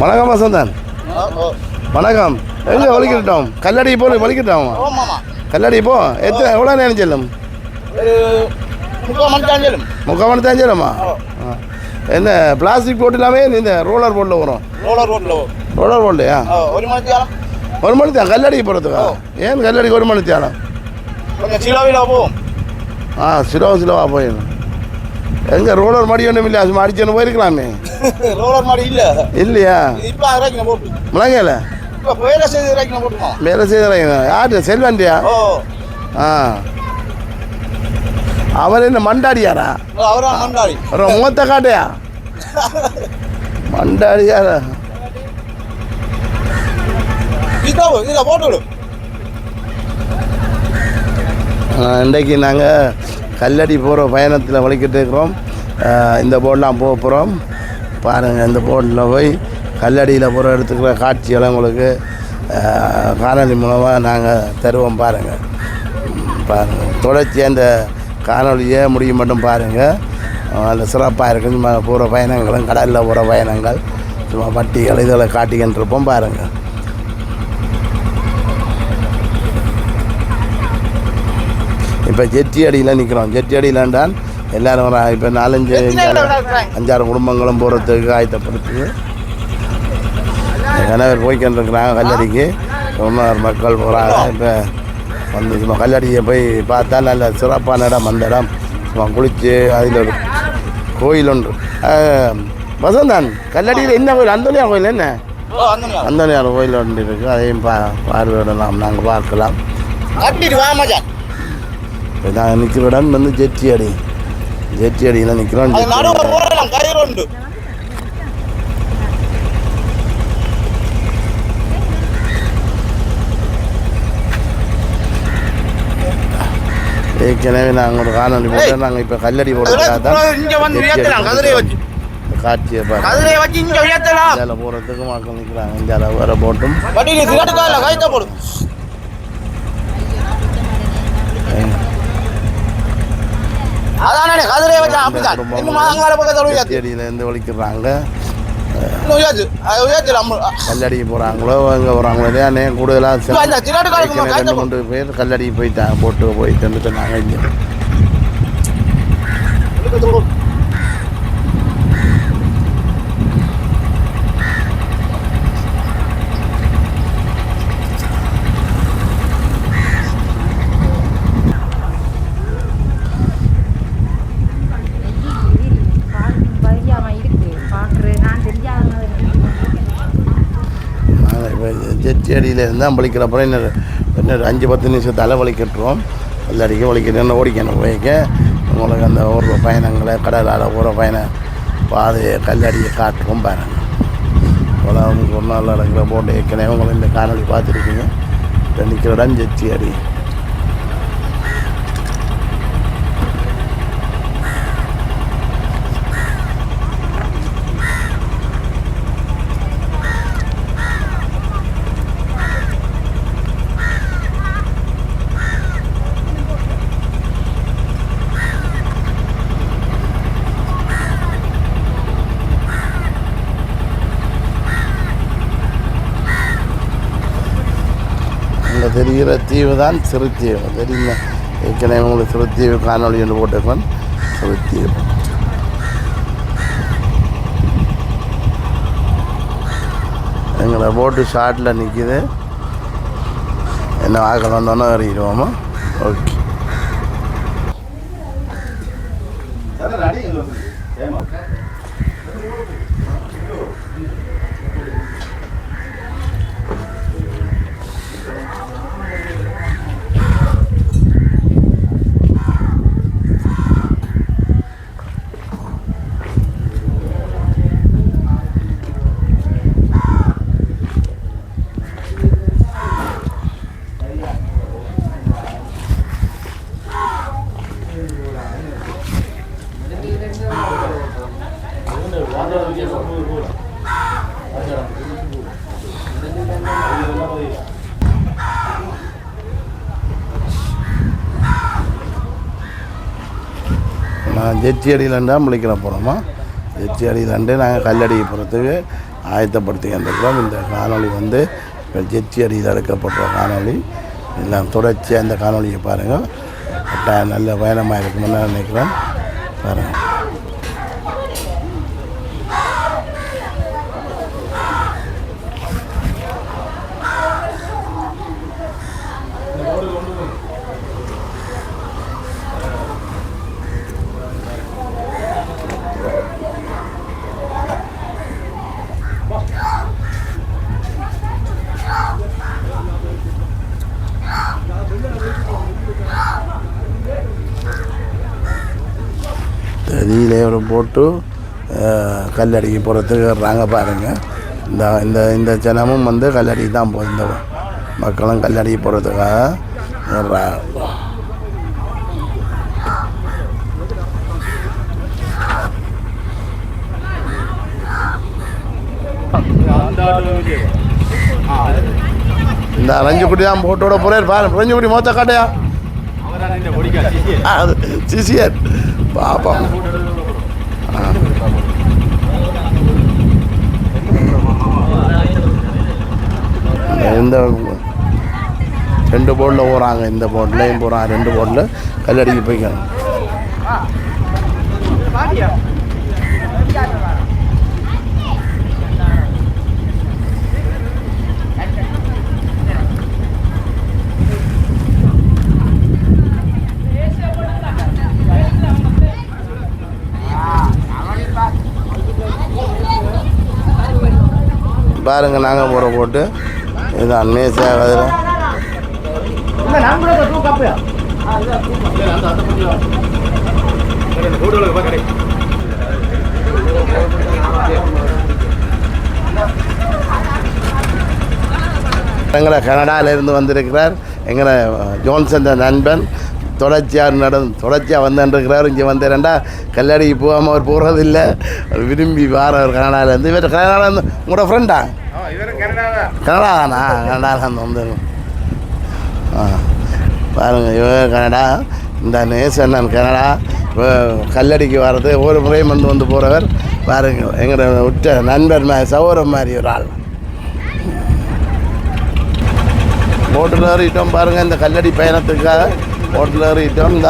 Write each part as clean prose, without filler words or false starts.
வணக்கம் வசந்தன். வணக்கம். எங்கே வலிக்கிட்டோம்? கல்லடி போ வலிக்கிட்டோம். கல்லடி போ எவ்வளோ நேரம் செல்லும்? 3/4 மணி தான் செல்லுமா? என்ன பிளாஸ்டிக் போட்டு இல்லாமே இந்த ரோலர் போர்டில் வரும். ரோலர் போர்ட்லையா? 1 மணி தான் கல்லடி போகிறதுக்கா? ஏன் கல்லடிக்கு 1 மணி தேவை? சிலவா போயிடும். எங்க ரோலர் மாடி ஒன்றும் இல்லை, அது மாடிச்சு போயிருக்கலாமே. ரோலர் மாடி இல்லை இல்லையா? முழங்கல வேலை செய்து யாரு? செல்வண்டியா? அவர் என்ன மண்டாடியாரா? மூத்த காட்டையா? மண்டாடியாரா? இன்றைக்கு நாங்கள் கல்லடி போகிற பயணத்தில் வலிக்கிட்டு இருக்கிறோம். இந்த போர்டெலாம் போக போகிறோம். பாருங்கள், இந்த போர்டில் போய் கல்லடியில் போகிற இடத்துக்குற காட்சியெல்லாம் உங்களுக்கு காணொலி மூலமாக நாங்கள் தருவோம். பாருங்கள் தொடர்ச்சியாக இந்த காணொலியை முடியும் மட்டும் பாருங்கள். அதில் சிறப்பாக இருக்குது. சும்மா போகிற பயணங்களும் கடலில் போகிற பயணங்கள் சும்மா பட்டிகள் இதில் காட்டிக்கிட்டு இருப்போம். பாருங்கள். இப்போ ஜெட்டி அடியில் நிற்கிறோம். ஜெட்டி அடியிலாண்டால் எல்லோரும் வர இப்போ 4-5 குடும்பங்களும் போகிறதுக்கு ஆயத்தப்படுத்துது. கணவர் போய்கின்றிருக்கிறாங்க கல்லடிக்கு. இன்னொரு மக்கள் போகிறாங்க. இப்போ வந்து சும்மா கல்லடியை போய் பார்த்தா நல்ல சிறப்பான இடம். அந்த இடம் சும்மா குளித்து அதில் ஒரு கோயில் ஒன்று. வசந்தான், கல்லடியில் என்ன கோயில்? அந்தோனியார் கோயில். என்ன அந்தோனியார் கோயில் ஒன்று இருக்குது. அதையும் பார்வையிடலாம், நாங்கள் பார்க்கலாம். நாங்கள் நிற்கிற இடம் வந்து ஜெட்டி அடியில் நிற்கிறோம். ஏற்கனவே நாங்கள் ஒரு காணொலி போட்டோம். நாங்கள் இப்போ கல்லடி போடுறதுக்காக காட்சியை பார்த்து போகிறதுக்கு மக்கள் நிற்கிறாங்க. இந்தியாவில் வேற போட்டும் இருந்து வலிக்கிறாங்க. கல்லடிக்கு போகிறாங்களோ எங்கே போகிறாங்களோ இல்லையா? கூடுதலாக 2-3 பேர் கல்லடிக்கு போயிட்டு சொன்னாங்க. இங்கே ஜெட்டி அடியில் இருந்தால் வலிக்கிறப்பறம் இன்னொரு 5-10 நிமிஷத்தால் வலிக்கட்டுருவோம். கல்லடிக்கு வலிக்கிட்டு ஓடிக்கணும். போய்க்க உங்களுக்கு அந்த ஒரு பயணங்களை கடலால் ஒரு பயண பாதையை கல்லடியை காட்டுவோம். பாருங்கள், உலகம் ஒரு நாள் நடக்கிற போட்டு ஏற்கனவே உங்களை இந்த காணொலி பார்த்துருக்கீங்க. நிற்கிற இடம் ஜெட்டி அடி. இங்கே தெரிகிற தீவு தான் சிறுத்தீவு. தெரியுங்க, ஏற்கனவே உங்களுக்கு சிறுத்தீவு காணொலி என்று போட்டிருக்கோம். சிறுத்தீவு எங்களை போட்டு ஷார்ட்டில் நிற்கிது. என்ன வாக்கள் வந்தோன்னே இறங்கிடுவோமா? ஓகே. ஜெட்டி அடியிலண்டா முழிக்கிற போகிறோமா? ஜெட்டி அடியிலண்டு நாங்கள் கல்லடி போகிறதுக்கு ஆயத்தப்படுத்திக்கின்றோம். இந்த காணொளி வந்து ஜெர்சி அடியில் எடுக்கப்பட்ட காணொளி எல்லாம் தொடர்ச்சியாக அந்த காணொலியை பாருங்கள். நல்ல பயணமாக இருக்குமென்னு நான் நினைக்கிறேன். பாருங்கள். நீலே ஒரு போட்டு கல்லடிக்கு போகிறதுக்கு வர்றாங்க பாருங்கள். இந்த இந்த இந்த ஜனமும் வந்து கல்லடிக்கு தான் போகுது. இந்த மக்களும் கல்லடிக்கு போகிறதுக்காக வர்றாங்க. இந்த ரஞ்சிக்குட்டி தான் போட்டோட போகிறார் பாரு. ரஞ்சிக்குட்டி மொத்த காட்டையா சிசியர் பாப்பா. இந்த 2 போட்டில் போகிறாங்க. இந்த போட்லையும் போகிறாங்க. 2 போட்டில் கல்லடிக்கு போய்க்கணும். பாருங்கள், நாங்கள் போகிற போட்டு இது அன்மேசாக எங்களை கனடாவிலேருந்து வந்திருக்கிறார். எங்களை ஜோன்சன் நண்பன் தொடர்ச்சியாக வந்துருக்கிறார். இங்கே வந்து ரெண்டா கல்லடிக்கு போகாமல் அவர் போகிறதில்லை. விரும்பி வாரவர் கனடாவிலேருந்து. இவர் கனடாவிலேருந்து உங்களோட ஃப்ரெண்டா? கனடா தானா? கனடாவிலேருந்து வந்து பாருங்கள். இவர் கனடா, இந்த நேசன் கனடா. கல்லடிக்கு வர்றது ஒரு முறையும் வந்து போகிறவர் பாருங்கள். எங்களோட உற்ற நண்பர் மாதிரி, சௌரம் மாதிரி ஒரு ஆள். போட்டில் ஏறிட்டோம் பாருங்கள். இந்த கல்லடி பயணத்துக்காக போட்டில் ஏறிட்டோம். இந்த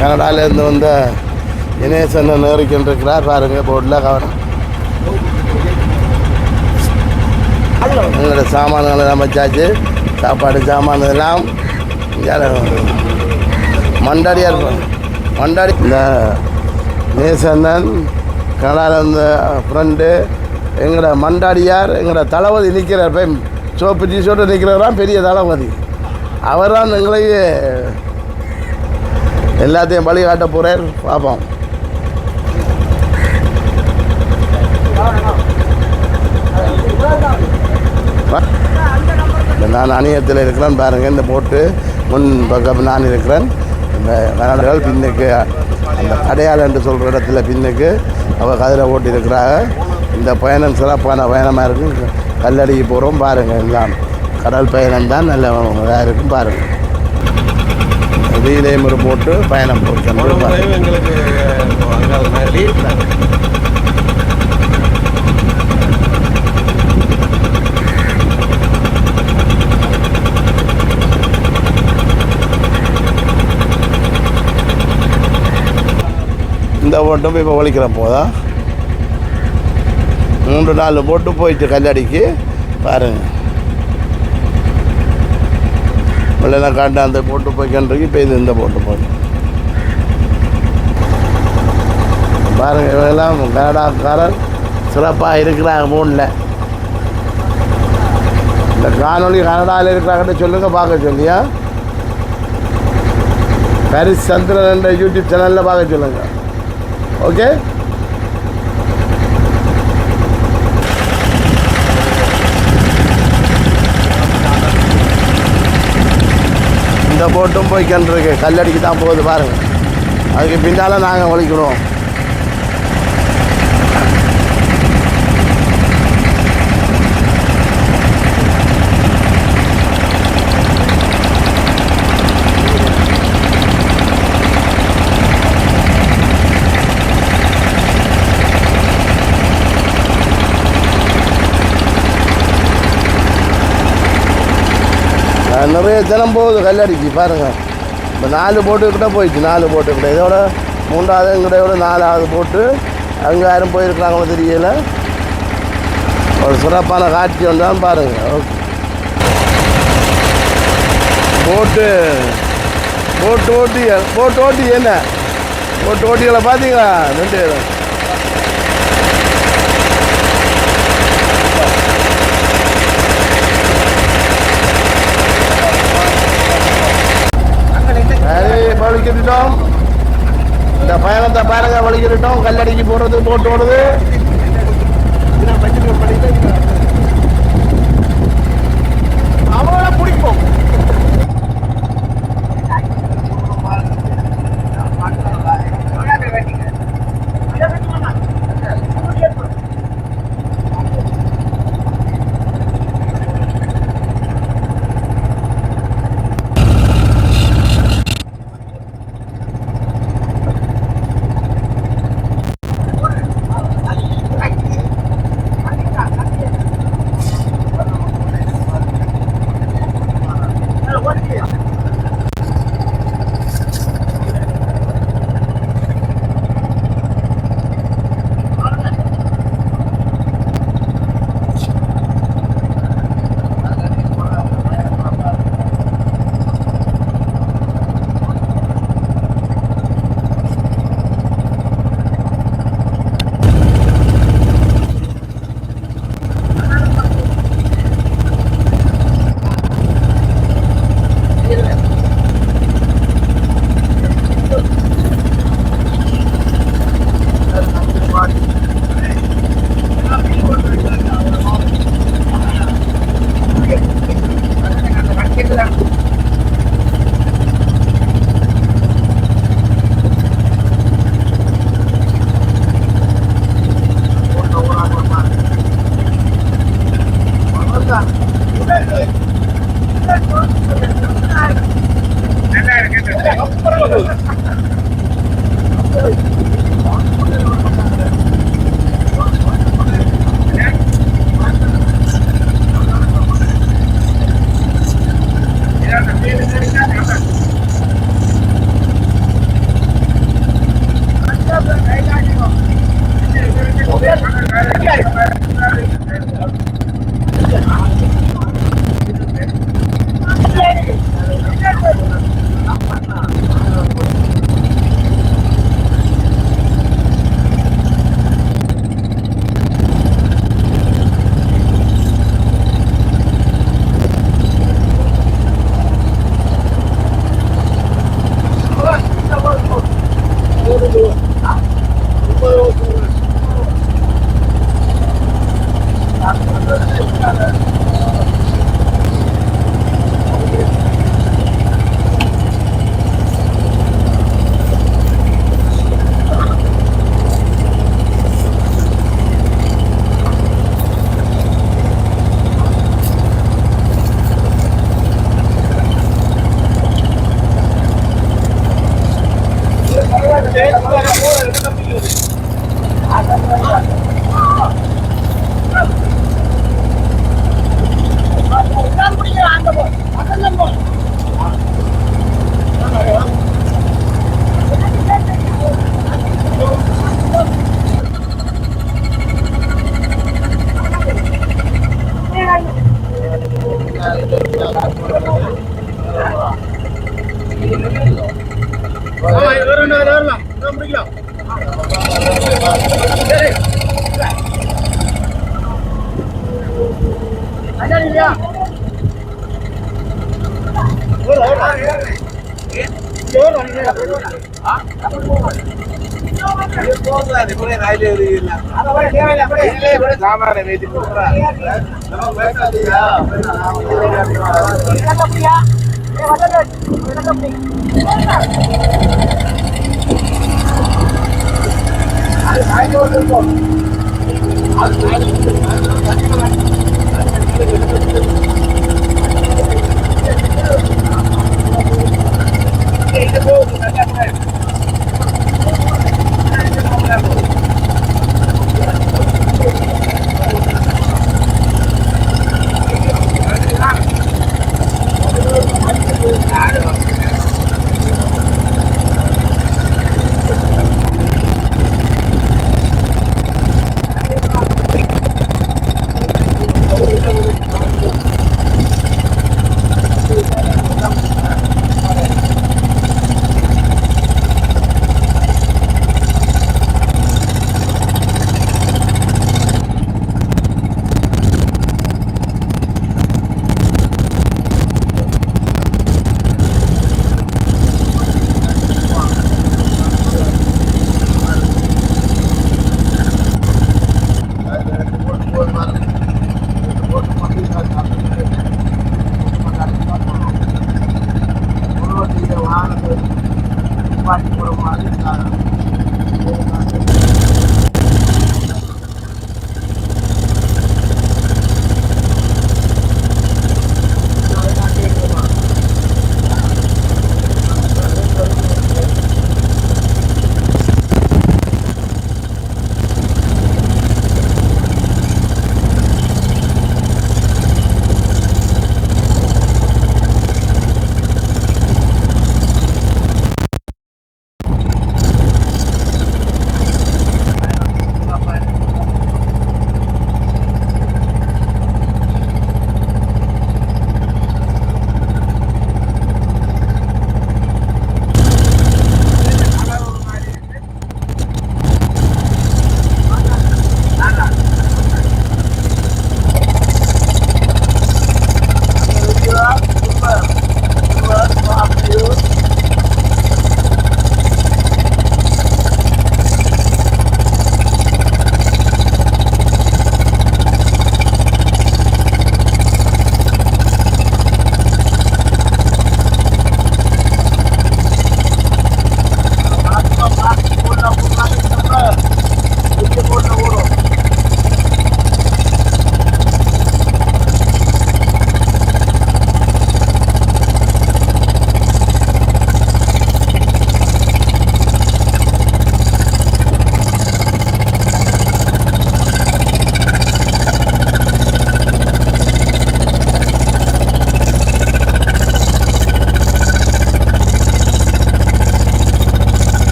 கனடாவிலேருந்து வந்த இனேசன் ஏறிக்கின்றிருக்கிறார் பாருங்கள். போட்டில் கவனம். எங்களோட சாமான்கள் எல்லாம் வச்சாச்சு. சாப்பாடு சாமான் எல்லாம் மண்டாடியார் மண்டாடி. இந்த நேசன்னன் கனடாவில் இருந்த ஃப்ரெண்டு எங்களோட மண்டாடியார், எங்களோட தளபதி நிற்கிறார். போய் சோப்பு டீஷர்ட்டு நிற்கிறவரான் பெரிய தளபதி. அவர் தான் எங்களுக்கு எல்லாத்தையும் வழி காட்ட போகிறார். பார்ப்போம். நான் அணியத்தில் இருக்கிறேன் பாருங்கள். இந்த போட்டு முன் பக்கம் நான் இருக்கிறேன். இந்த கனடாவில் பின்னுக்கு அந்த அடையாளம் என்று சொல்கிற இடத்துல பின்னுக்கு அவள் கதிரை ஓட்டி இருக்கிறாங்க. இந்த பயணம் சிறப்பான பயணமாக இருக்கும். கல்லடிக்கு போகிறோம் பாருங்கள். எல்லாம் கடல் பயணம் தான் நல்ல இதாக இருக்கும் பாருங்கள். வீலையும் ஒரு போட்டு பயணம் போட்டு எங்களுக்கு இந்த போட்டும் இப்போ ஒழிக்கிற போதா 3-4 போட்டு போயிட்டு கல்லடிக்கு பாருங்கள். வெள்ளை காட்ட அந்த போட்டு போய்க்கின்றிருக்கு. இப்போ இது இந்த போட்டு போய் பாருங்கள். இவெல்லாம் கனடாக்காரர் சிறப்பாக இருக்கிறாங்க. ஃபோனில் இந்த காணொலி கனடாவில் இருக்கிறாங்கன்னு சொல்லுங்கள், பார்க்க சொல்லியா. பாரிஸ் சந்திரன் என்ற யூடியூப் சேனலில் பார்க்க சொல்லுங்கள். ஓகே. இந்த போட்டும் போய்க்கின்றிருக்கு. கல்லடிக்கு தான் போகுது பாருங்கள். அதுக்கு பின்னால் நாங்கள் ஒழிக்கிறோம். நிறைய ஜனம் போகுது கல்லடிக்கு பாருங்கள். இப்போ 4 போட்டுக்கிட்ட போயிடுச்சு, 4 போட்டுக்கிட்ட. இதோட 3வது எங்கடையோட 4வது போட்டு அங்கே யாரும் போயிருக்கிறாங்களோ தெரியல. ஒரு சிறப்பான காட்சி வந்தாலும் பாருங்கள். ஓகே, போட்டு ஓட்டி என்ன ஓட்டிகளை பார்த்தீங்களா? 2 வலிக்கிட்டோம். இந்த பயணத்தை பாருங்க, வலிக்கிட்டோம். கல்லடிக்கு போடுறது, போட்டு ஓடுது. அவங்கள பிடிப்போம்.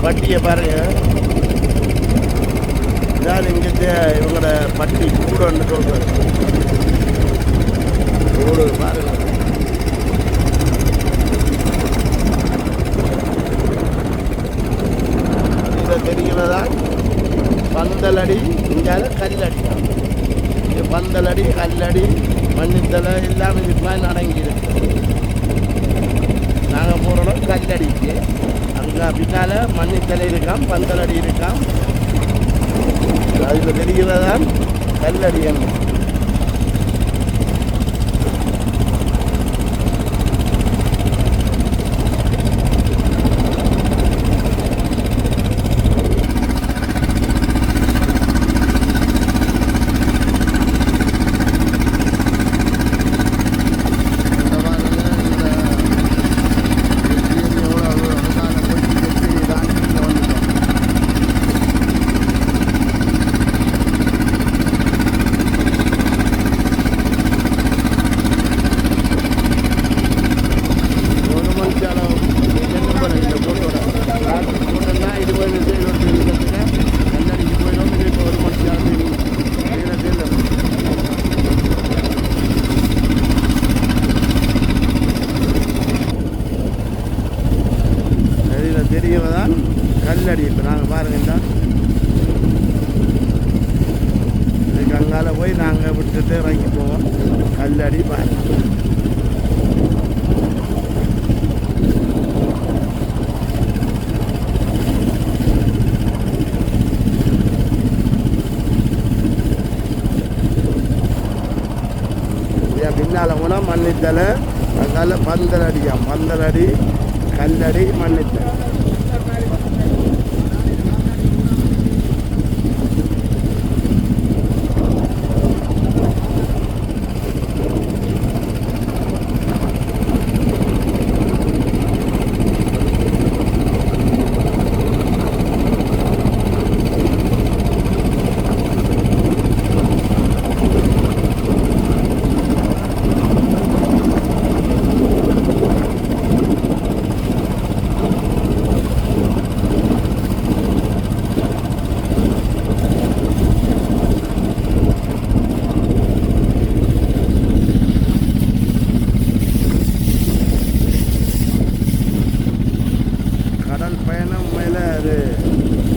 பட்டியை பாருங்க. இதான் இங்கே இவங்களோட பட்டி கூடன்னு சொல்கிறது. கூடு பாருங்க. இதில் தெரிகிறதா பந்தலடி, இங்கால கல்லடி. இது பந்தலடி, கல்லடி, மண்ணித்தலை எல்லாம் இதுக்கு மாதிரி அடங்கியிருக்கு. நாங்கள் போகிறோம் கல்லடிக்கு. அங்கே பின்னால் மண்ணித்தலை இருக்காம், பந்தலடி இருக்காம். அதில் தெரிகிறதான் கல்லடி என்ன. தெரியவதான் கல்லடி. இப்போ நாங்கள் பாருங்கண்டா இதுக்கு அங்கால போய் நாங்கள் விட்டுட்டு இறங்கி போவோம். கல்லடி பாருங்க. பின்னால் போனால் மண்ணித்தலை, அங்கால பந்தலடியா, பந்தலடி, கல்லடி, மண்ணித்தல்.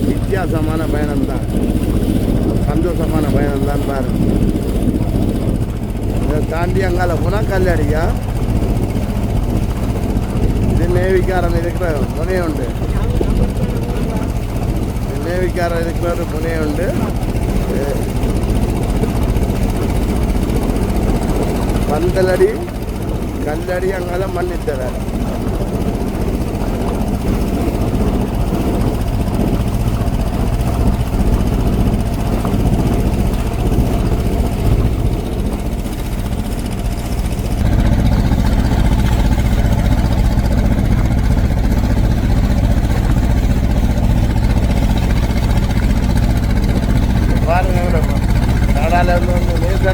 வித்தியாசமான பயணம்தான், சந்தோஷமான பயணம்தான் பாருங்க. இதை தாண்டி அங்கால போனால் கல்லடியா. இது நேவிக்காரன் இருக்கிற முனை உண்டு, நேவிக்காரன் இருக்கிற ஒரு முனை உண்டு. பந்தலடி, கல்லடி, அங்கால மண்ணித்தலை.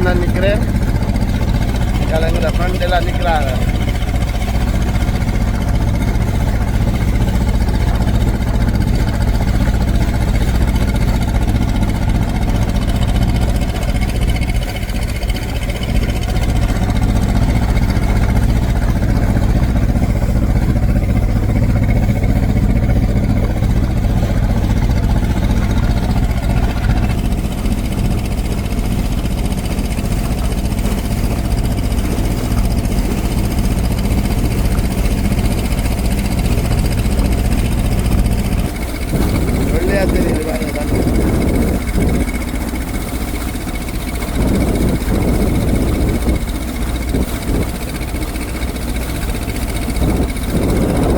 நான் நிற்கிறேன், எங்களை ஃப்ரெண்ட் எல்லாம் நிற்கிறாங்க.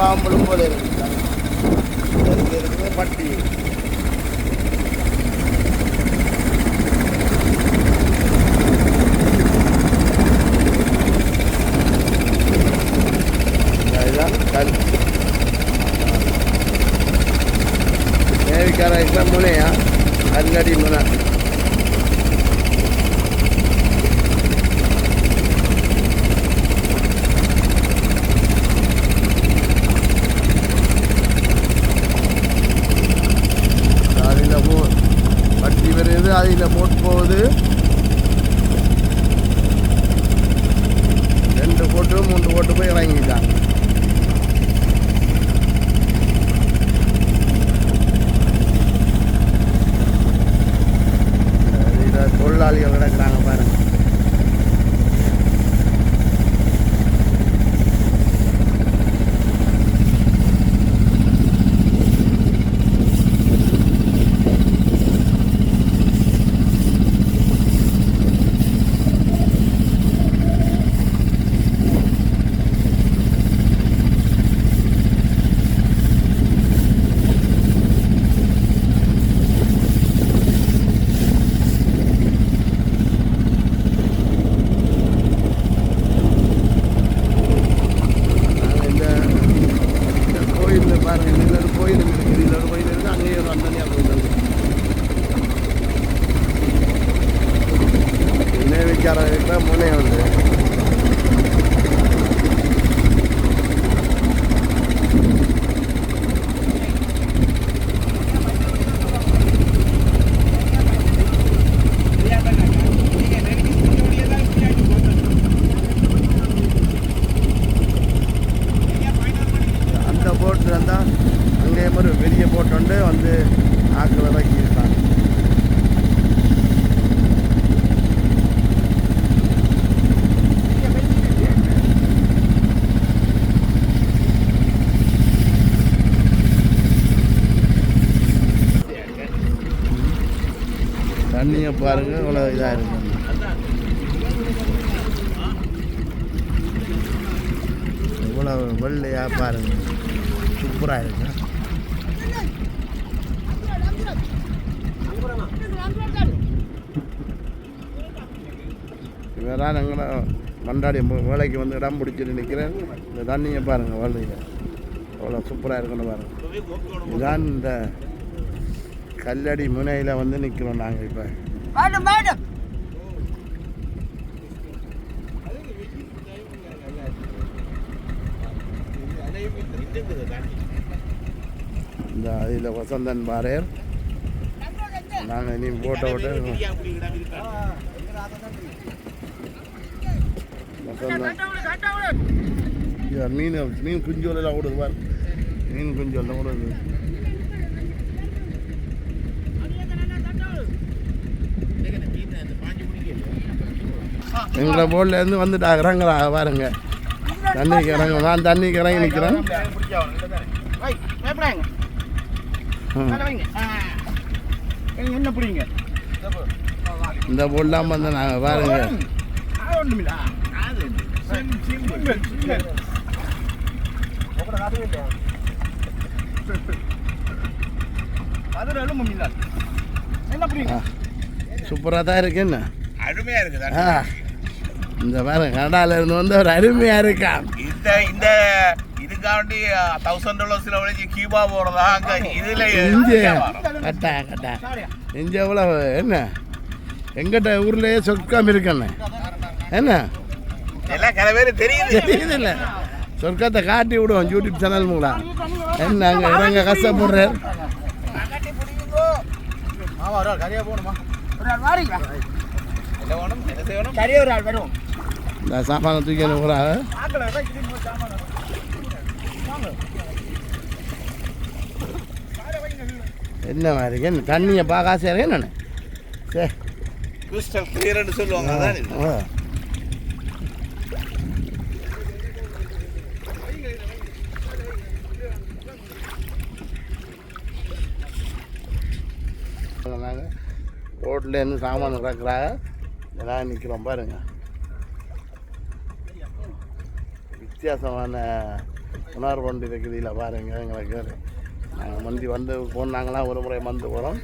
பாம்பளும் போல இருக்குது பட்டி. இதுதான் கல். நேவிக்கார முனையா, கல்லடி முனை. வட்டி வருது, அதில் போட்டு போகுது. 2 போட்டு 3 போட்டு போய் இறங்கிட்டாங்க. இதில் தொழிலாளிகள் கிடக்குறாங்க பாருங்க. நேவிக்காரர்கிட்ட முனை உண்டு. அந்த போட்டு இருந்தால் அங்கே ஒரு பெரிய போட்டு உண்டு, வந்து ஆக்கள் இறக்கி இருக்காங்க. தண்ணியை பாருங்க, இவ்வளோ இதாக இருக்கு. இவ்வளோ வெள்ளையாக பாருங்க, சூப்பராக இருக்கு. இவரான் எங்களை மண்டாடி வேலைக்கு வந்து இடம் பிடிச்சிட்டு நிற்கிறேன். இந்த தண்ணியை பாருங்கள், வெள்ளையில் அவ்வளோ சூப்பராக இருக்குன்னு பாருங்கள். இதுதான் இந்த கல்லடி முனையில் வந்து நிற்கிறோம் நாங்கள் இப்போ. இந்த இதில் வசந்தன் பாரேர் நாங்கள் இனி போட்டோ விட்டு மீன் மீன் குஞ்சோலாம் ஓடுது பாரு, மீன் குஞ்சோலாம் ஓடுது. எங்களை போட்லேருந்து வந்துட்டு இறங்குறா பாருங்க, தண்ணிக்கு இறங்க. நான் தண்ணிக்கு இறங்கி நிற்கிறேன். என்ன பிடிங்க இந்த போட்லாம் வந்து நாங்கள் பாருங்க. சூப்பராக தான் இருக்கு. என்ன அருமையா இருக்குதா? இந்த பாருங்க, கனடால இருந்து வந்து ஒரு அருமையா இருக்கா. இந்த இதுக்காண்டி $1000 உழைச்சி கியூபா போறதா? அங்க இதுல கட்டா கட்டா இஞ்சி எவ்வளவு என்ன எங்கிட்ட ஊர்லயே சொர்க்கம் இருக்குன்னு என்ன எல்லாம் சில பேர் தெரியுது இல்லை, சொர்க்கத்தை காட்டி விடுவோம் யூடியூப் சேனல் மூலம். என்ன அங்கே இறங்க கஷ்டப்படுறார். இந்த சாப்பானை தூக்கி கூட என்ன மாதிரி என்ன தண்ணியை பார்க்க ஆசையாக இருக்கேன் நான். சரி கிறிஸ்டல் கிளியர்னு சொல்லுவாங்க. அதான் நாங்கள் ரோட்லேருந்து சாமான் இறக்குறாங்க, எல்லாம் நிற்கிறோம் பாருங்க. வித்தியாசமான உணர்வு கொண்டு இருக்குது. இல்லை பாருங்கள், எங்களுக்கு நாங்கள் மந்தி வந்து போனாங்களாம், ஒரு முறை வந்து போகிறோம்,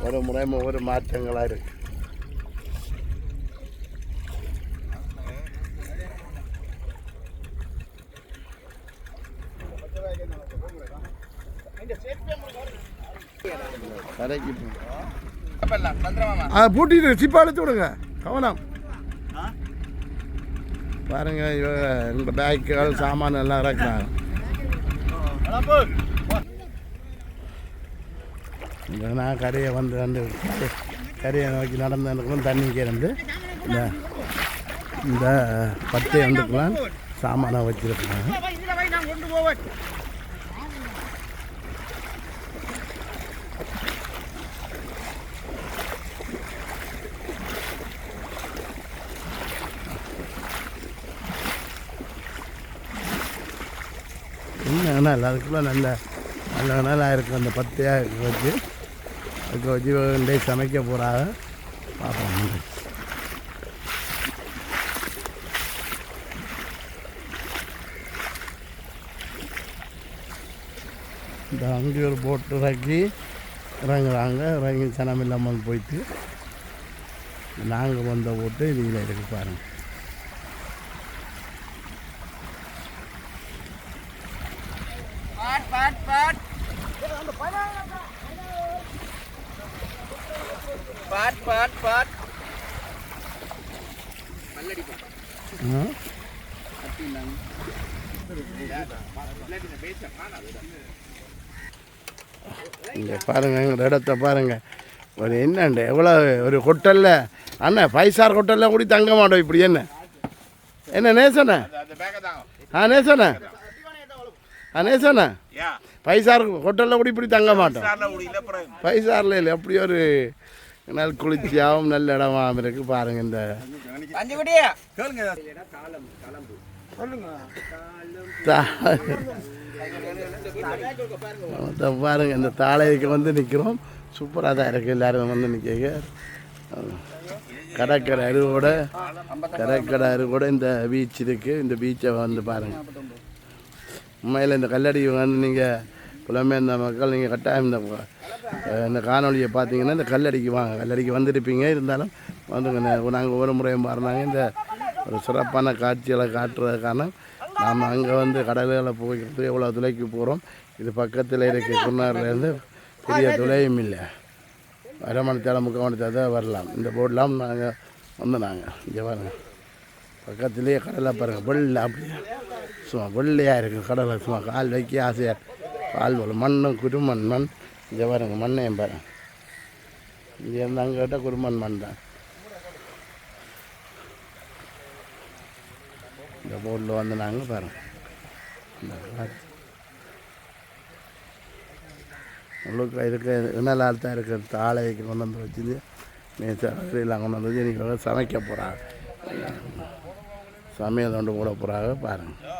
ஒரு முறை ஒவ்வொரு மாற்றங்களாக இருக்குது. கரைக்கு பூட்டிட்டு சிப்பா அழுத்து விடுங்க, கவனம் பாருங்க. இந்த பேக்குகள் சாமான் எல்லாம் இறக்குறாங்க. நான் கரையை வந்து கரையை நோக்கி நடந்துருக்கணும். தண்ணிக்கு இருந்து இந்த பத்தை வந்துக்கலாம் சாமானை வச்சிருக்காங்க. என்ன அதுக்குள்ள நல்ல நல்ல நல்லா இருக்கும். அந்த பத்தையாக வச்சு அதுக்கு வச்சு ரெண்டே சமைக்க போகிறாங்க. பார்ப்போம். இந்த அங்கே ஒரு போட்டு இறக்கி இறங்குறாங்க. இறங்கி சனம் இல்லாமல் போயிட்டு நாங்கள் வந்த போட்டு இதில் இருக்கு பாருங்கள். இங்கே பாருங்கள், எங்கள் இடத்த பாருங்கள். ஒரு என்னண்டு எவ்வளோ ஒரு ஹோட்டலில் அண்ணா 5 ஸ்டார் ஹோட்டலில் கூட தங்க மாட்டோம். இப்படி என்ன என்ன நேசண்ணா? நேசண்ணா நேசண்ணா 5 ஸ்டார் ஹோட்டலில் கூட இப்படி தங்க மாட்டோம். 5 ஸ்டாரில் இல்லை, அப்படி ஒரு நல்ல குளிர்ச்சியாகவும் நல்ல இடமாகவும் இருக்கு பாருங்க. இந்த பாருங்க, இந்த தாளைக்கு வந்து நிற்கிறோம். சூப்பராக தான் இருக்குது. எல்லோரும் வந்து நிற்க கடற்கரை அருவோட இந்த பீச் இருக்குது. இந்த பீச்சை வந்து பாருங்கள், உண்மையில் இந்த கல்லடி வந்து நீங்கள் புலம்பெயர்ந்த மக்கள் நீங்கள் கட்டாயம் இந்த காணொலியை பார்த்தீங்கன்னா இந்த கல்லடிக்கு வாங்க. கல்லடிக்கு வந்துருப்பீங்க, இருந்தாலும் வந்துங்க. நாங்கள் ஒரு முறையும் பாருனாங்க இந்த ஒரு சிறப்பான காட்சிகளை காட்டுறதுக்கான நாம் அங்கே வந்து கடல்களை போய்கிறது எவ்வளோ துளைக்கு போகிறோம். இது பக்கத்தில் இருக்க குன்னார்லேருந்து பெரிய துளையும் இல்லை, அரை மணித்தாலும் 3/4 மணித்தாலும் வரலாம். இந்த போர்டெலாம் நாங்கள் இங்கே பாருங்க, பக்கத்துலேயே கடலை பாருங்கள், வெள்ளை அப்படியே சும்மா வெள்ளையாக இருக்குது கடலை. சும்மா கால் வைக்க ஆசையாக கால் போல் மண்ணும் குருமண் மண். இங்கே பாருங்க மண்ணையும் பாருங்க, இங்கே இருந்து அங்கே கேட்டால் குருமண் மண் தான். இந்த போர்டில் வந்து நாங்கள் பாருங்கள் உங்களுக்கு இருக்க இனலால் தான் இருக்கிற தாளைக்கு கொண்டு வந்து வச்சுது மேலாம் கொண்டு வந்து வச்சு நீங்கள் சமைக்க போகிறாங்க, சமையல் கொண்டு போட போகிறாங்க பாருங்கள்.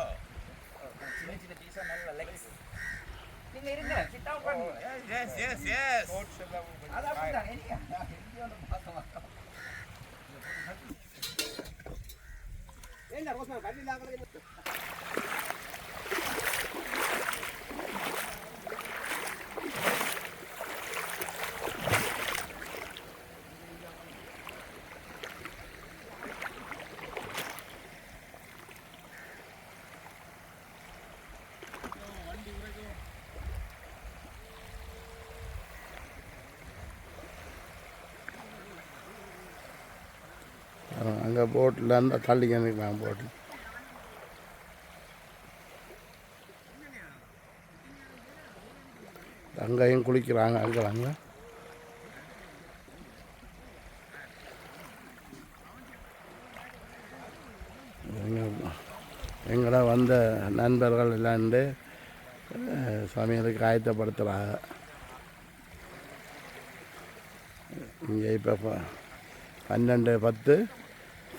அங்கே போட்டில் இருந்தால் தள்ளிக்க நிற்கலாம் போட்டில். அங்கேயும் குளிக்கிறாங்க, அங்கே எங்கட வந்த நண்பர்கள் எல்லாண்டு சமையலுக்கு ஆயத்தப்படுத்துகிறாங்க. இங்கே இப்போ 12:10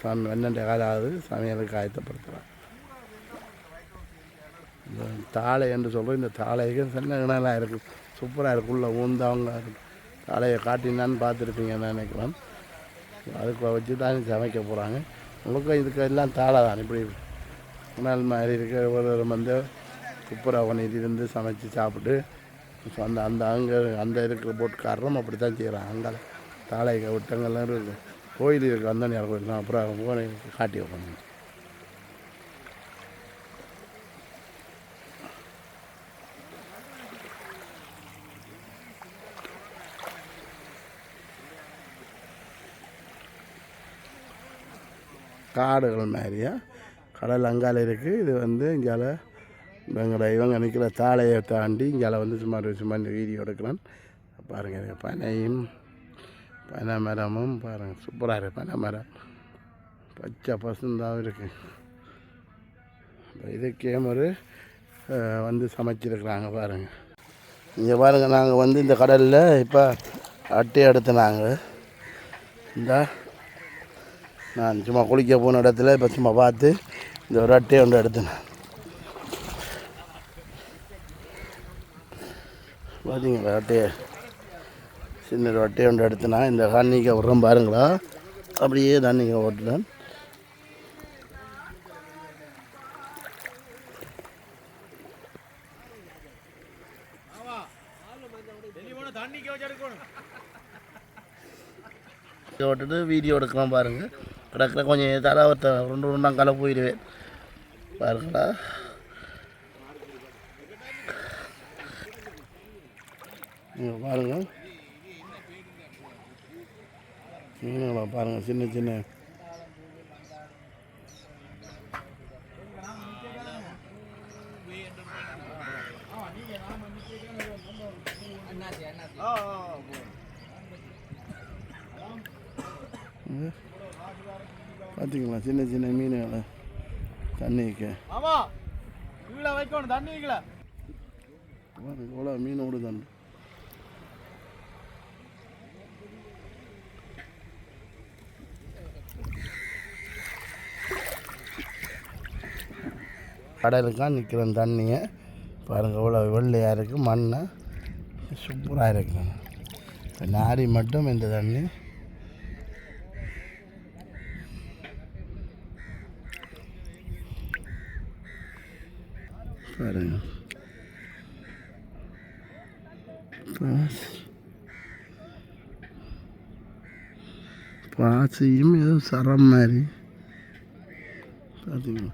12 காலம் ஆகுது, சமையலுக்கு ஆயத்தப்படுத்துகிறாங்க. இந்த தாளை என்று சொல்கிறோம், இந்த தாளைக்கு சின்ன கிணலாக இருக்குது, சூப்பராக இருக்குது, உள்ள ஊந்தவங்க இருக்குது. தாளையை காட்டினான்னு பார்த்துருப்பீங்கன்னு நினைக்கிறேன். அதுக்கு வச்சு தான் சமைக்க போகிறாங்க. உங்களுக்கு இதுக்கு எல்லாம் தாளை தான், இப்படி கிணல் மாதிரி இருக்க ஒரு வந்து சூப்பராக பண்ணிட்டு இருந்து சமைச்சு சாப்பிட்டு அந்த அங்கே அந்த இருக்கிற போட்டுக்காரரும் அப்படி தான் செய்கிறாங்க. அங்கே தாளை விட்டங்கள்லாம் இருக்குது, கோயில் இருக்குது, அந்த நேரம் கோயில் தான். அப்புறம் காட்டி வைப்பாங்க. காடுகள் மாதிரியா கடல் அங்கால இருக்குது. இது வந்து இங்கால இவங்க நிற்கிற தாளையை தாண்டி இங்கால வந்து சும்மா வீடியோ எடுக்கிறான் பாருங்கள். பனை மரமும் பாருங்கள், சூப்பராக இருக்குது. பனை மரம் பச்சை பசுந்தாகவும் இருக்குது. இதுக்கே ஒரு வந்து சமைச்சிருக்கிறாங்க பாருங்கள். இங்கே பாருங்கள், நாங்கள் வந்து இந்த கடலில் இப்போ அட்டை எடுத்துனாங்க. இந்த நான் சும்மா குளிக்க போன இடத்துல இப்போ சும்மா பார்த்து இந்த ஒரு அட்டையை ஒன்று எடுத்தேன். பார்த்தீங்களா அட்டையை, சின்ன ஒரு அட்டையை ஒன்று எடுத்தேனா. இந்த தண்ணிக்கு விட்றோம் பாருங்களா, அப்படியே தண்ணிக்கு ஓட்டுனேன். ஓட்டுட்டு வீடியோ எடுக்கலாம் பாருங்கள். கிடக்கிற கொஞ்சம் தடவத்தை 2 கலை போயிடுவேன் பாருங்களா. பாருங்கள் மீனுங்களா பாருங்கள், சின்ன சின்ன பார்த்தீங்களா, சின்ன சின்ன மீனுகளை தண்ணிக்கு வைக்கணும். தண்ணிக்குள்ள எவ்வளோ மீன் ஓடுதான். கடலுக்காக நிற்கிறேன். தண்ணியை பாருங்கள், இவ்வளோ வெள்ளையாக இருக்குது, மண்ணை சூப்பராக இருக்குது. நாரி மட்டும் இந்த தண்ணி பாருங்க பாசியும் ஏதோ சரம் மாதிரி பார்த்தீங்களா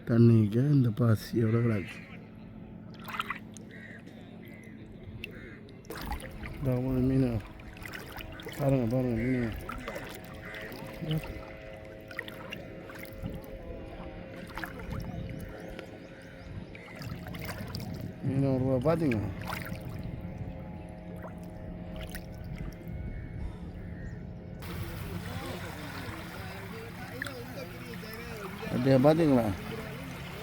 தண்ணிக்கு இந்த பாசியோட கிடக்கு மீன் பாருங்க மீன் மீன் ஒரு ரூபா பார்த்தீங்களா அப்படியே பார்த்தீங்களா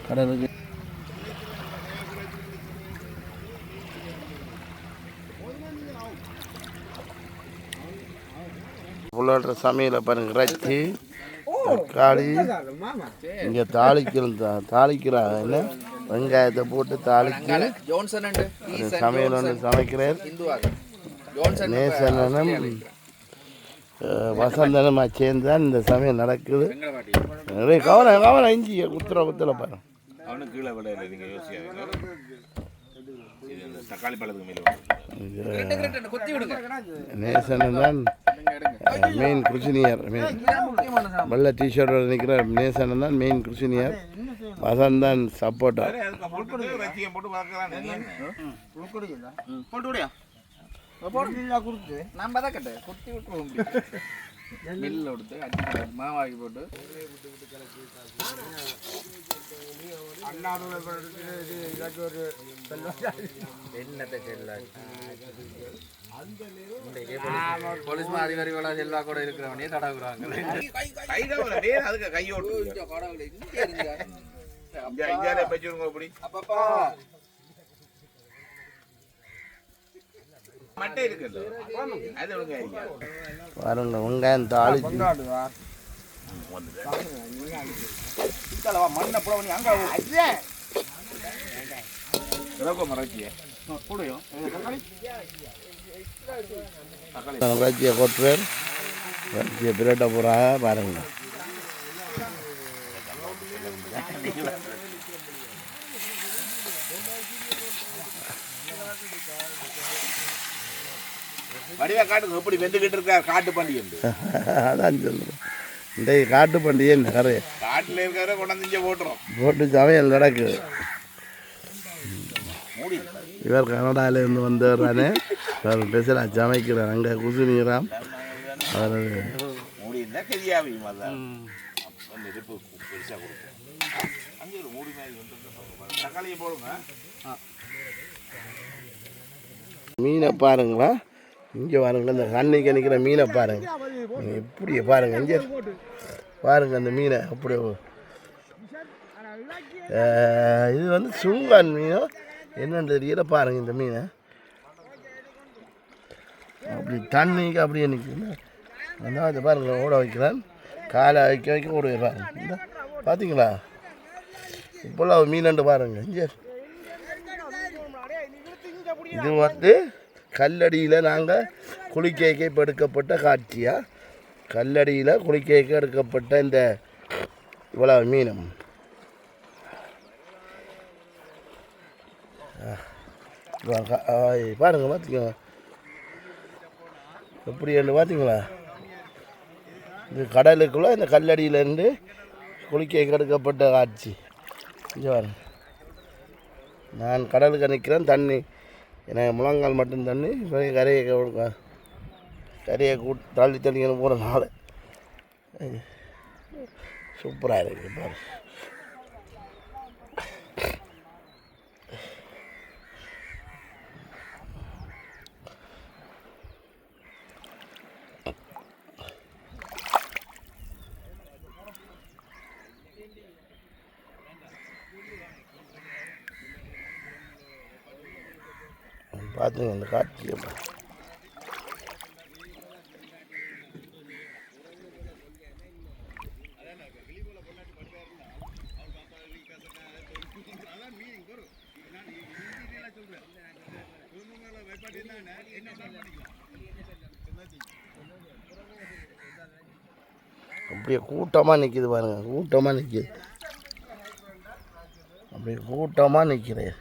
கடலுக்கு புள்ளாடுற சமையலை பாருங்க இறைச்சி தக்காளி இங்கே தாளிக்கிறாங்க என்ன வெங்காயத்தை போட்டு தாளிச்சு சமையல் ஒன்று சமைக்கிறேன் நேசனும் வசந்தனுமா சேர்ந்து தான் இந்த சமையல் நடக்குது நிறைய கவனம் இஞ்சி குத்துற பாருங்க அவனு கீழே விளையாட நீங்கள் யோசிக்காதீங்க தக்காளி பழத்துக்கு மேலே நேசன் தான் மெயின் குருசினியர் வெள்ளை டிஷர்ட்டோட நிற்கிற நேசன் தான் மெயின் குருசினியர் வசந்த் தான் சப்போர்ட்டா நம்ம தான் கட்ட குத்தி விட்டுருவோம் மில்லில் கொடுத்து அடிச்சு மாவாக்கி போட்டு என்னத்தை செல்ல போலீஸ் அதிகாரிகளா செல்வா கூட இருக்கிறவனே தடவுறாங்க அதுக்கு கையோடு அப்படி பாருங்க வெங்காயம் தாளிச்சு இறைச்சியை கொட்டுறேன் இறைச்சியை பிரட்ட போகிறாங்க பாருங்க வடிவா காட்டுக்கு எப்படி வெந்துக்கிட்டு இருக்கா காட்டு பண்டிகை அதான் சொல்லுறேன் இன்றைக்கு காட்டு பண்டிகை நிறைய காட்டில் இருக்கிறத கொண்டாந்து போட்டுரும் போட்டு சமையல் நடக்குது இவர் கனடாவிலேருந்து வந்துடுறானே அவர் பேசுகிறா சமைக்கிறார் அங்கே குசுனிக்கிறான் அவர் மூடி இருந்தால் கரியாவையும் அதான் நெருப்பு பெருசாக கொடுக்கும் அங்கே ஒரு மூடி மாதிரி வந்து தக்காளியை போடுங்க மீனை பாருங்களா இங்கே பாருங்க இந்த கண்ணிக்கு நிற்கிற மீனை பாருங்க எப்படி பாருங்க இங்கே பாருங்க அந்த மீனை அப்படி இது வந்து சுங்கான் மீனும் என்னன்னு தெரியல பாருங்க இந்த மீனை அப்படி தண்ணிக்கு அப்படியே நிற்குது அதான் அது பாருங்க ஓட வைக்கிறான் காலை வைக்க ஓட வைக்கிறாங்க இந்த பார்த்தீங்களா இப்போல்லாம் மீனண்டு பாருங்க இங்கே இது வந்து கல்லடியில் நாங்கள் குளிக்கைக்கு இப்போ எடுக்கப்பட்ட காட்சியா கல்லடியில் குளிக்கைக்கு எடுக்கப்பட்ட இந்த இவ்வளோ மீனம் பாருங்க பார்த்திங்களா எப்படி பார்த்தீங்களா இது கடலுக்குள்ளே இந்த கல்லடியிலேருந்து குளிக்கைக்கு எடுக்கப்பட்ட காட்சி இங்கே பாருங்க நான் கடலுக்கு நிற்கிறேன் தண்ணி எனக்கு முழங்கால் மட்டும் தண்ணி கரையை தள்ளி தள்ளிக்கணும் போகிற நாள் சூப்பராக இருக்குது பாரு பார்த்துங்க இந்த காட்சியை அப்படியே கூட்டமாக நிற்கிது பாருங்க கூட்டமாக நிற்கிது இப்படி கூட்டமாக நிற்கிறேன்.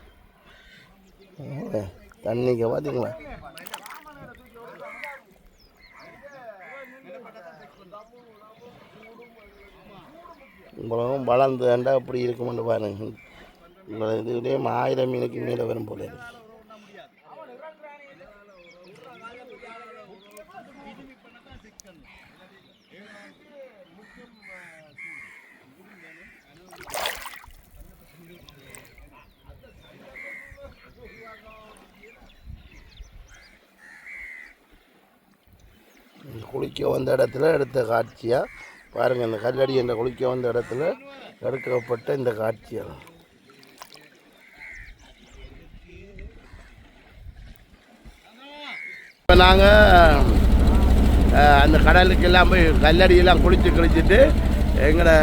தண்ணிக்கு பார்த்தீங்களா உங்களும் வளர்ந்து வேண்டா அப்படி இருக்குமென்று பாருங்க. உங்களை இதுலேயே 1000 மீனுக்கு மேலே வரும் போல இருக்கு. குளிக்க வந்த இடத்துல எடுத்த காட்சியாக பாருங்கள். இந்த கல்லடி என்ற குளிக்க வந்த இடத்துல எடுக்கப்பட்ட இந்த காட்சியாக இப்போ நாங்கள் அந்த கடலுக்கெல்லாம் போய் கல்லடியெல்லாம் குளிச்சுட்டு எங்களை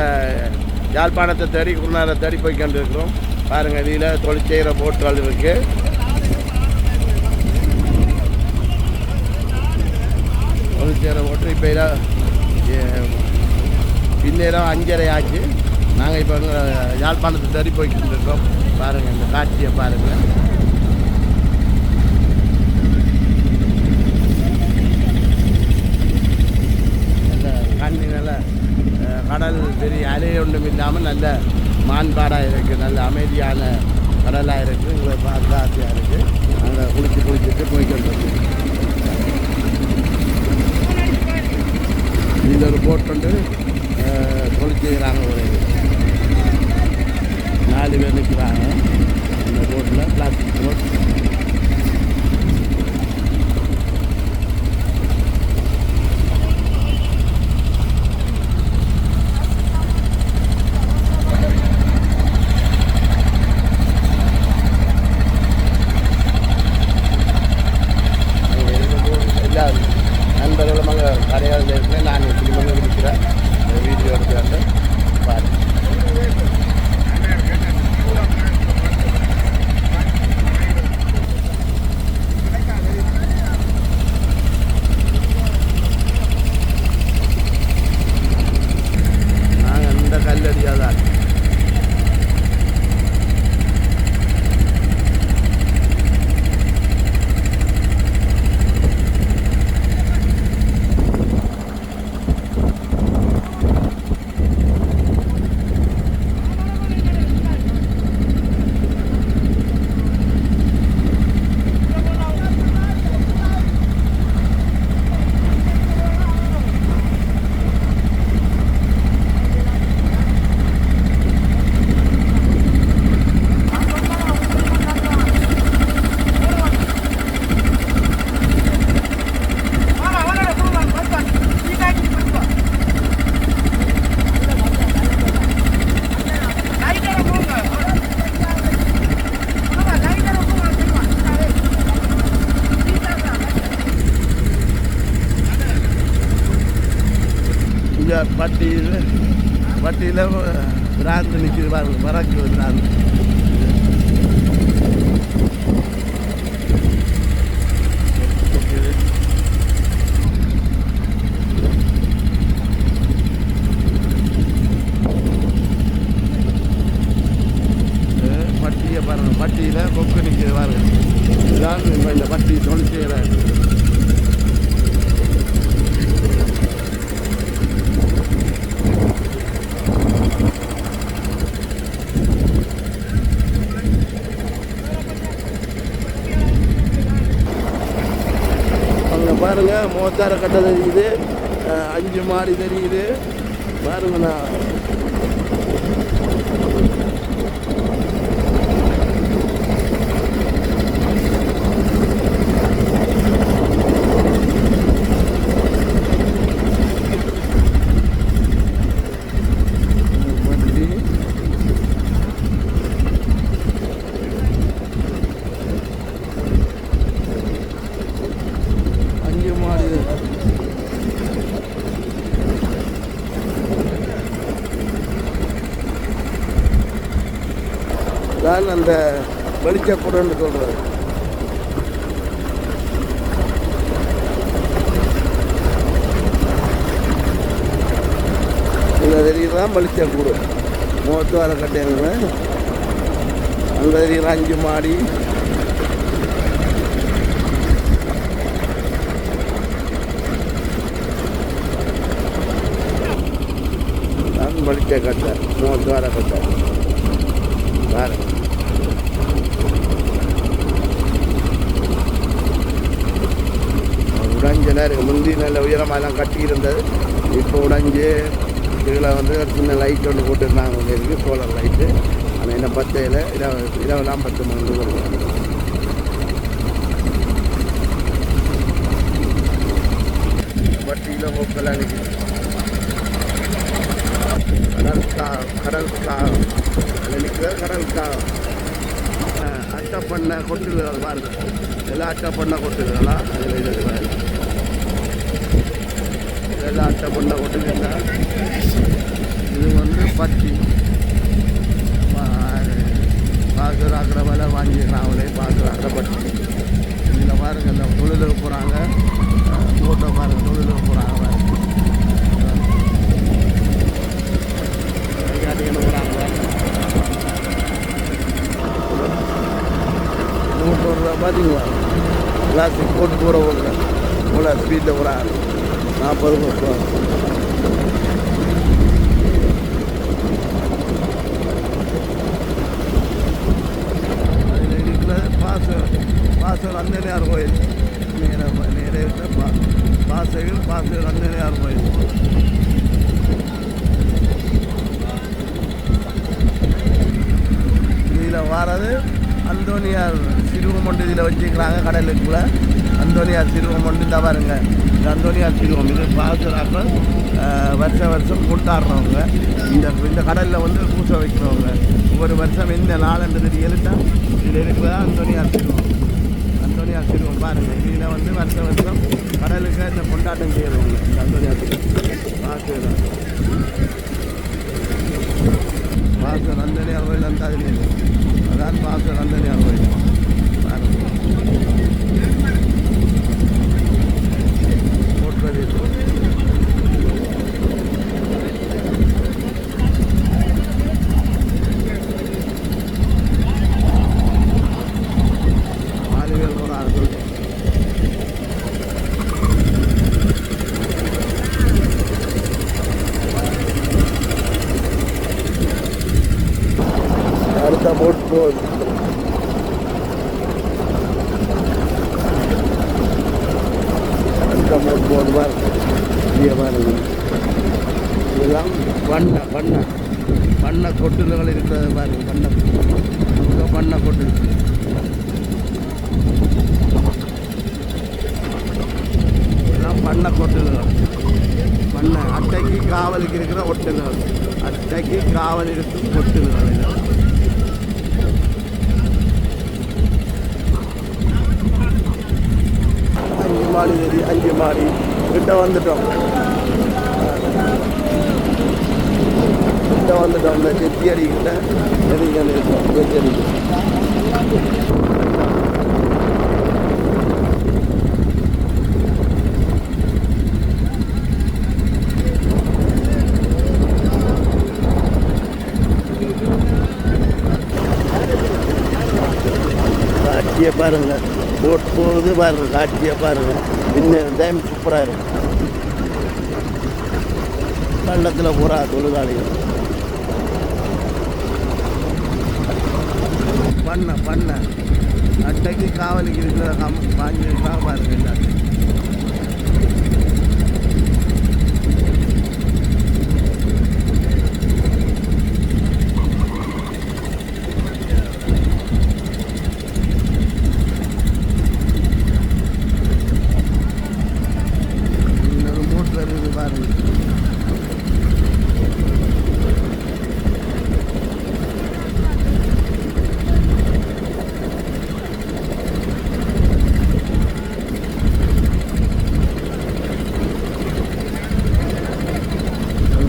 யாழ்ப்பாணத்தை தேடி குருநாரை தேடி போய் கொண்டிருக்கிறோம். பாருங்கள், இதில் தொழில் செய்கிற போட்டுகள் இருக்குது. தொழில் செய்கிற போட்டு இப்போ பின்னேரம் 5:30 ஆச்சு. நாங்கள் இப்போ யாழ்ப்பாணத்தை தேடி போய்கிட்டு இருக்கோம். பாருங்கள், இந்த காட்சியை பாருங்கள். நல்ல கண்ணி நல்ல கடல் பெரிய அலை ஒன்றும் இல்லாமல் நல்ல மான்பாடாக இருக்குது. நல்ல அமைதியான கடலாக இருக்குது. உங்களை பார்க்க ஆசையாக இருக்குது. அங்கே குளிச்சுட்டு போய்கிட்டு இருக்கோம். இதில் ஒரு போட் வந்து தொழில் செய்கிறாங்க. ஒரு 4 பேர் நிற்கிறாங்க இந்த ரோட்டில், பிளாஸ்டிக் ரோட். நண்பர்களும் அங்கே கடையாளர் இருக்கிறேன். நான் திரும்ப இருக்கிறேன். வீடியோ எடுத்து பாருங்கள். நாங்கள் இந்த கல்லடியாக தான் வட்டியில் பிராந்து நிற்கிது பாருங்க. வரக்கு பிராந்து வட்டியை பாருங்க. வட்டியில் கொக்கு நிற்கிது பாருங்க. இதுதான் இப்போ இந்த வட்டி தொழில் செய்கிற பாருங்க. மோத்தார கட்டை தெரியுது, 5 மாடி தெரியுது பாருங்கண்ணா. தான் அந்த வெளிச்சக்கூடன்னு சொல்கிறது. இதில் தெரியுதுதான் வெளிச்சக்கூடு. 30 கட்டைங்க. அங்கே தெரியுற 5 மாடி. நான் படித்த கட்டை மோத்தார கட்டை பாருங்க. உடைஞ்சனா இருக்குது. முந்தி நல்ல உயரமாகலாம் கட்டி இருந்தது. இப்போ உடைஞ்சு இதில் வந்து சின்ன லைட் ஒன்று போட்டுருந்தாங்க. ஒன்று இருக்குது சோலார் லைட்டு. ஆனால் என்ன 10 இரவெல்லாம் 10 மணி வருவாங்க. வட்டியில் போக்கெல்லாம் இருக்குது. கடல்கா நிற்கிற கடல்கா அட்டை பண்ண கொட்டுகள் பாருங்க. எல்லாம் அட்டை பண்ண கொட்டுகளா அதில் இருக்கிறாரு. இதெல்லாம் அட்டை பண்ண கொட்டுகளா. இது வந்து பட்டி பார்க்குறாக்கிற வேலை வாங்கிக்கிறான். அவளே பார்க்குறாக்கிற பட்டி. இதில் பாருங்க இந்த தொழிலுக்கு போகிறாங்க. போட்டோ பாருங்க தொழிலுக்கு போகிறாங்க. பார்த்தீங்களா கிளாஸுக்கு போட்டு போகிறவங்க இவ்வளோ ஸ்பீடில் போகிறாங்க. 40 வருஷம் அதில் இருக்கிற பாசல் அந்தனையார் கோயில் நேர பாசைகள் அந்தனையார் கோயில். இதில் வாரது அந்தோனியார் சிறுவம் ஒன்று இதில் வச்சுக்கிறாங்க. கடலுக்குள்ள அந்தோனியார் சிறுவம் ஒன்று இந்த பாருங்க. இந்த அந்தோனியார் சிறுவம் இது பாசுராக்கள் வருஷம் கொண்டாடுறவங்க. இந்த கடலில் வந்து பூசை வைக்கிறவங்க. ஒவ்வொரு வருஷம் எந்த நாளுன்றது தெரியலட்டா இதில் இருக்கிறதா அந்தோனியார் சிறுவம். அந்தோனியார் சிறுவம் பாருங்கள். இதில் வந்து வருஷம் கடலுக்கு இந்த கொண்டாட்டம் செய்கிறவங்க. இந்த அந்தோனியார் சிறுவம் பாசர் அந்தோனியார் கோயில் அந்த அதில் அதான் பாசர் அந்தோனியார் கோயில் போட்டுறது. மாளிகள் போகிறார்கள். அடுத்த போட் போகுது. அடுத்த போட் போகுது பாருங்க. பாருங்க இதெல்லாம் பண்ண கொட்டுகள் இருக்கிறது பாருங்க. பண்ண கொட்டு இதெல்லாம் பண்ண கொட்டுகள். அட்டைக்கு காவலுக்கு இருக்கிற ஒட்டுகள். அட்டைக்கு காவல் இருக்கும் கொட்டுகள். 5 மாடி சரி 5 மாடி கிட்ட வந்துட்டோம். இந்த செத்தியடி கிட்ட நெருங்கி இருக்கோம். செத்தியடி காட்சியை பாருங்க. போட் போகுது பாருங்க. காட்சியை பாருங்க. இன்னும் டைம் சூப்பராக இருக்கும். பள்ளத்தில் பூரா தொழிலாளிகள் பண்ண அட்டைக்கு காவலுக்கு இருக்கிற பாஞ்சிருக்காக பாருங்க. எல்லாத்தையும்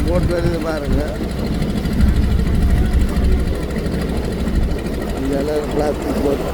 போட்டு வருது பாருங்க. இங்கெல்லாம் பிளாஸ்டிக் போட்டு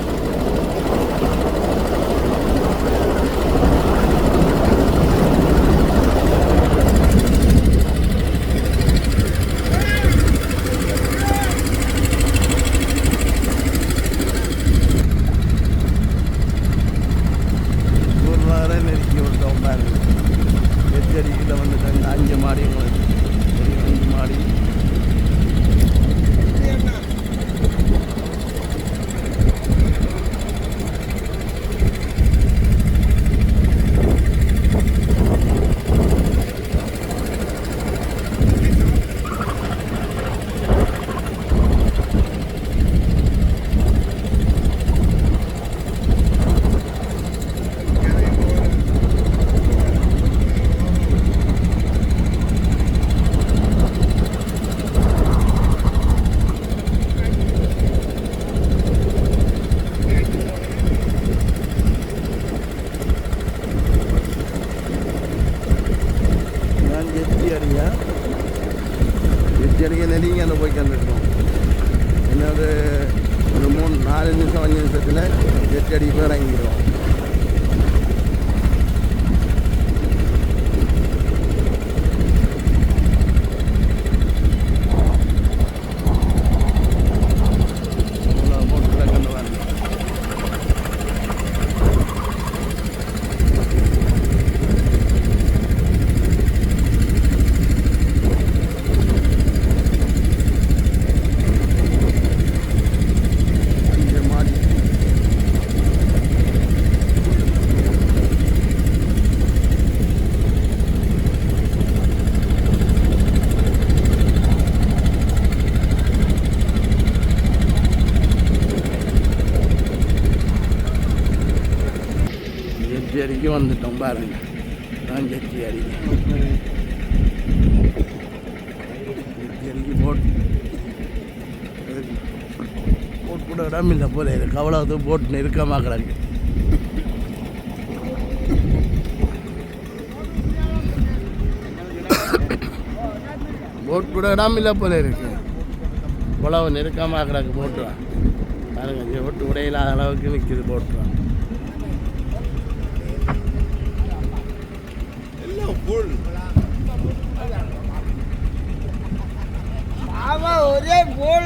4 நிமிஷம் 5 நிமிஷத்தில் ஜெட் அடி போய் இறங்கிடுவோம். ஜெட்டி அடிக்கு வந்துட்டோம் பாருங்க. நான் ஜெட்டி அடிக்கு போட் கூட இடம் இல்லை போல இருக்கு. அவ்வளவு போட் நெருக்கமாக கிடக்கு. போட் கூட இடம் இல்லை போல இருக்கு. அவ்வளவு நெருக்கமாக கிடக்கு போட்டுருவான் பாருங்க. போட்டு உடையில்லாத அளவுக்கு நிற்கிது போட்டுருவான். ஒரே போல்